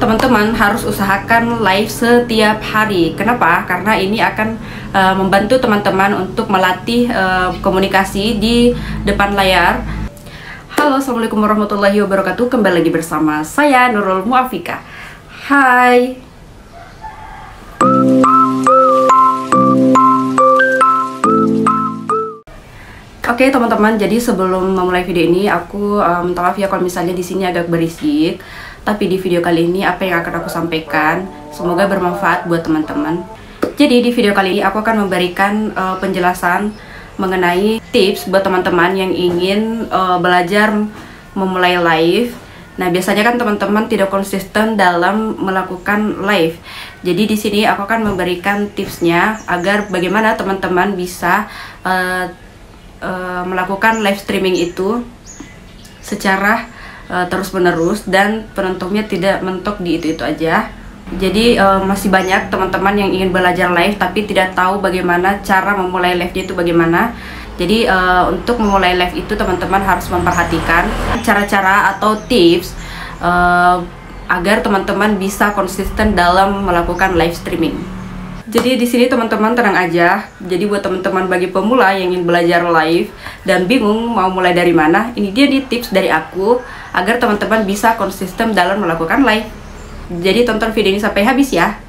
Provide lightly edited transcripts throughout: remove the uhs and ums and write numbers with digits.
teman-teman harus usahakan live setiap hari. Kenapa? Karena ini akan membantu teman-teman untuk melatih komunikasi di depan layar. Halo, assalamualaikum warahmatullahi wabarakatuh. Kembali lagi bersama saya Nurul Muafika. Hai. Oke teman-teman, jadi sebelum memulai video ini aku minta maaf ya kalau misalnya di sini agak berisik. Tapi di video kali ini apa yang akan aku sampaikan semoga bermanfaat buat teman-teman. Jadi di video kali ini aku akan memberikan penjelasan mengenai tips buat teman-teman yang ingin belajar memulai live. Nah, biasanya kan teman-teman tidak konsisten dalam melakukan live. Jadi di sini aku akan memberikan tipsnya agar bagaimana teman-teman bisa melakukan live streaming itu secara terus-menerus dan penontonnya tidak mentok di itu aja. Jadi masih banyak teman-teman yang ingin belajar live tapi tidak tahu bagaimana cara memulai live-nya itu bagaimana. Jadi untuk memulai live itu teman-teman harus memperhatikan cara-cara atau tips agar teman-teman bisa konsisten dalam melakukan live streaming. Jadi di sini teman-teman tenang aja. Jadi buat teman-teman bagi pemula yang ingin belajar live dan bingung mau mulai dari mana, ini dia nih tips dari aku agar teman-teman bisa konsisten dalam melakukan live. Jadi tonton video ini sampai habis ya.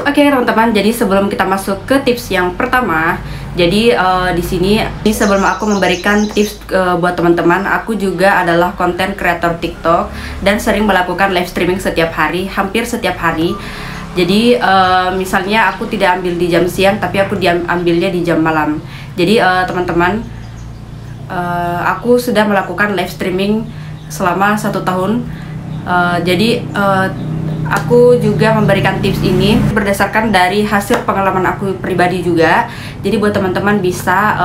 Oke teman-teman, jadi sebelum kita masuk ke tips yang pertama, jadi di sini sebelum aku memberikan tips buat teman-teman, aku juga adalah konten kreator TikTok dan sering melakukan live streaming setiap hari, hampir setiap hari. Jadi misalnya aku tidak ambil di jam siang, tapi aku ambilnya di jam malam. Jadi teman-teman, aku sudah melakukan live streaming selama 1 tahun. Jadi aku juga memberikan tips ini berdasarkan dari hasil pengalaman aku pribadi juga. Jadi buat teman-teman bisa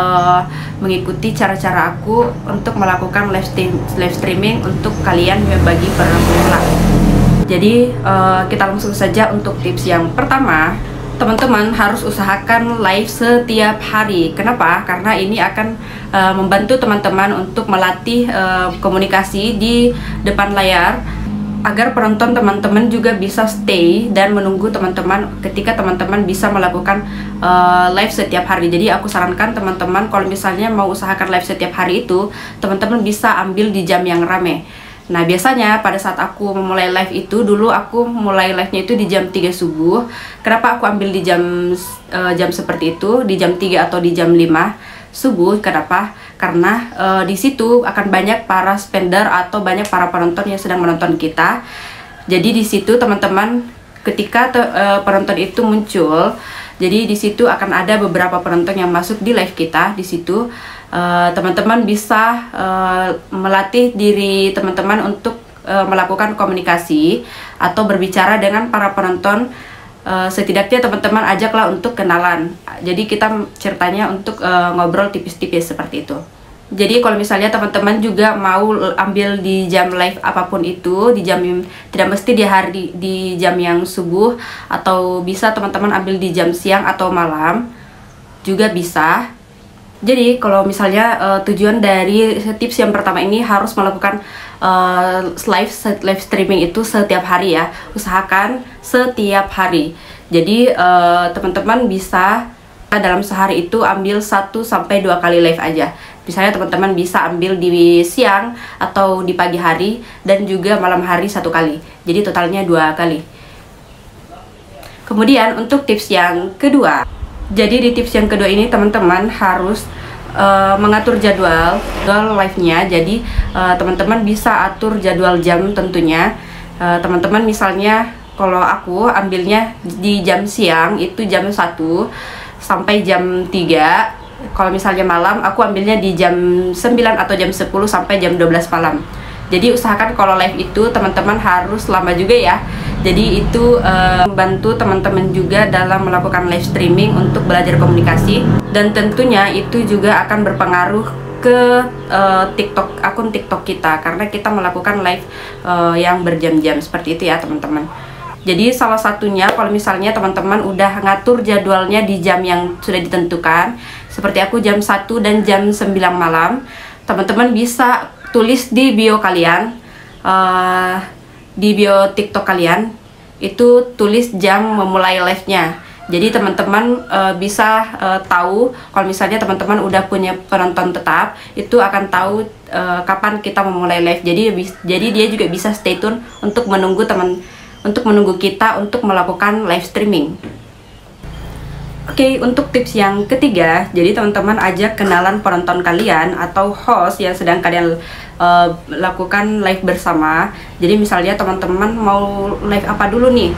mengikuti cara-cara aku untuk melakukan live streaming untuk kalian yang bagi pemula. Jadi kita langsung saja untuk tips yang pertama. Teman-teman harus usahakan live setiap hari. Kenapa? Karena ini akan membantu teman-teman untuk melatih komunikasi di depan layar, agar penonton teman-teman juga bisa stay dan menunggu teman-teman ketika teman-teman bisa melakukan live setiap hari. Jadi aku sarankan teman-teman kalau misalnya mau usahakan live setiap hari itu, teman-teman bisa ambil di jam yang rame. Nah, biasanya pada saat aku memulai live itu, dulu aku mulai live-nya itu di jam 3 subuh. Kenapa aku ambil di jam seperti itu, di jam 3 atau di jam 5 subuh? Kenapa? Karena di situ akan banyak para spender atau banyak para penonton yang sedang menonton kita. Jadi di situ teman-teman, ketika penonton itu muncul, jadi di situ akan ada beberapa penonton yang masuk di live kita. Di situ teman-teman bisa melatih diri teman-teman untuk melakukan komunikasi atau berbicara dengan para penonton. Setidaknya teman-teman ajaklah untuk kenalan. Jadi kita ceritanya untuk ngobrol tipis-tipis seperti itu. Jadi kalau misalnya teman-teman juga mau ambil di jam live apapun itu, di jam tidak mesti di jam yang subuh, atau bisa teman-teman ambil di jam siang atau malam juga bisa. Jadi kalau misalnya tujuan dari tips yang pertama ini harus melakukan live streaming itu setiap hari ya, usahakan setiap hari. Jadi teman-teman bisa dalam sehari itu ambil 1-2 kali live aja. Misalnya teman-teman bisa ambil di siang atau di pagi hari dan juga malam hari 1 kali. Jadi totalnya 2 kali. Kemudian untuk tips yang kedua, jadi di tips yang kedua ini teman-teman harus mengatur jadwal live-nya. Jadi teman-teman bisa atur jadwal jam tentunya. Teman-teman misalnya kalau aku ambilnya di jam siang itu jam 1 sampai jam 3. Kalau misalnya malam aku ambilnya di jam 9 atau jam 10 sampai jam 12 malam. Jadi usahakan kalau live itu teman-teman harus lama juga ya. Jadi itu membantu teman-teman juga dalam melakukan live streaming untuk belajar komunikasi. Dan tentunya itu juga akan berpengaruh ke akun TikTok kita, karena kita melakukan live yang berjam-jam seperti itu ya teman-teman. Jadi salah satunya kalau misalnya teman-teman udah ngatur jadwalnya di jam yang sudah ditentukan, seperti aku jam 1 dan jam 9 malam, teman-teman bisa tulis di bio kalian di bio TikTok kalian itu tulis jam memulai live-nya. Jadi teman-teman bisa tahu kalau misalnya teman-teman udah punya penonton tetap, itu akan tahu kapan kita memulai live. Jadi dia juga bisa stay tune untuk menunggu kita untuk melakukan live streaming. Oke, untuk tips yang ketiga, jadi teman-teman ajak kenalan penonton kalian atau host yang sedang kalian lakukan live bersama. Jadi misalnya teman-teman mau live apa dulu nih?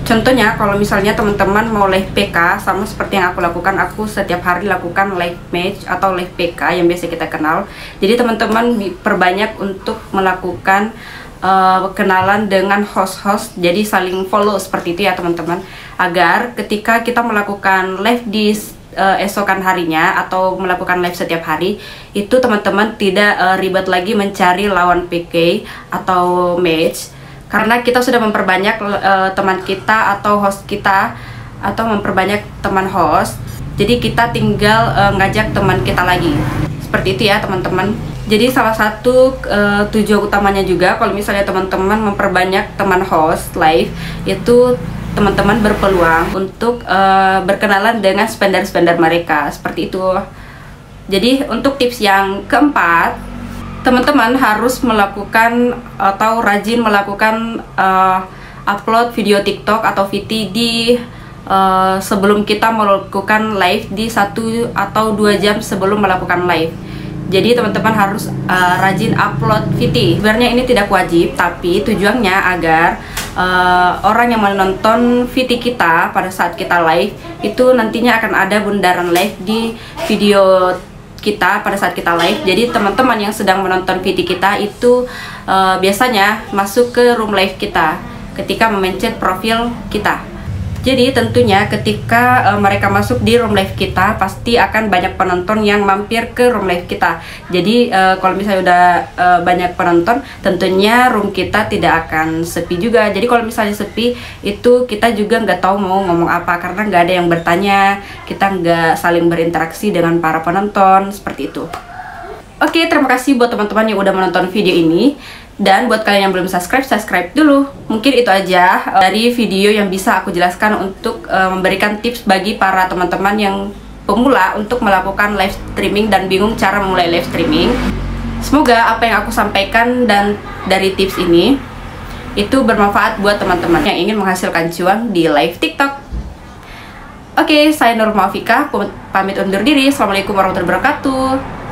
Contohnya kalau misalnya teman-teman mau live PK, sama seperti yang aku lakukan, aku setiap hari lakukan live match atau live PK yang biasa kita kenal. Jadi teman-teman perbanyak untuk melakukan kenalan dengan host-host, jadi saling follow seperti itu ya teman-teman, agar ketika kita melakukan live di esokan harinya atau melakukan live setiap hari, itu teman-teman tidak ribet lagi mencari lawan PK atau match, karena kita sudah memperbanyak teman kita atau host kita, atau memperbanyak teman host, jadi kita tinggal ngajak teman kita lagi. Seperti itu ya teman-teman. Jadi salah satu tujuan utamanya juga kalau misalnya teman-teman memperbanyak teman host live, itu teman-teman berpeluang untuk berkenalan dengan spender-spender mereka, seperti itu. Jadi untuk tips yang keempat, teman-teman harus melakukan atau rajin melakukan upload video TikTok atau VT di sebelum kita melakukan live, di 1 atau 2 jam sebelum melakukan live. Jadi teman-teman harus rajin upload VT. Sebenarnya ini tidak wajib, tapi tujuannya agar orang yang menonton VT kita pada saat kita live itu nantinya akan ada bundaran live di video kita pada saat kita live. Jadi teman-teman yang sedang menonton VT kita itu biasanya masuk ke room live kita ketika memencet profil kita. Jadi tentunya ketika mereka masuk di room live kita, pasti akan banyak penonton yang mampir ke room live kita. Jadi kalau misalnya udah banyak penonton, tentunya room kita tidak akan sepi juga. Jadi kalau misalnya sepi, itu kita juga nggak tahu mau ngomong apa, karena nggak ada yang bertanya, kita nggak saling berinteraksi dengan para penonton, seperti itu. Oke, terima kasih buat teman-teman yang udah menonton video ini. Dan buat kalian yang belum subscribe dulu. Mungkin itu aja dari video yang bisa aku jelaskan untuk memberikan tips bagi para teman-teman yang pemula untuk melakukan live streaming dan bingung cara memulai live streaming. Semoga apa yang aku sampaikan dan dari tips ini itu bermanfaat buat teman-teman yang ingin menghasilkan cuan di live TikTok. Oke, saya Nur Maufika, pamit undur diri. Assalamualaikum warahmatullahi wabarakatuh.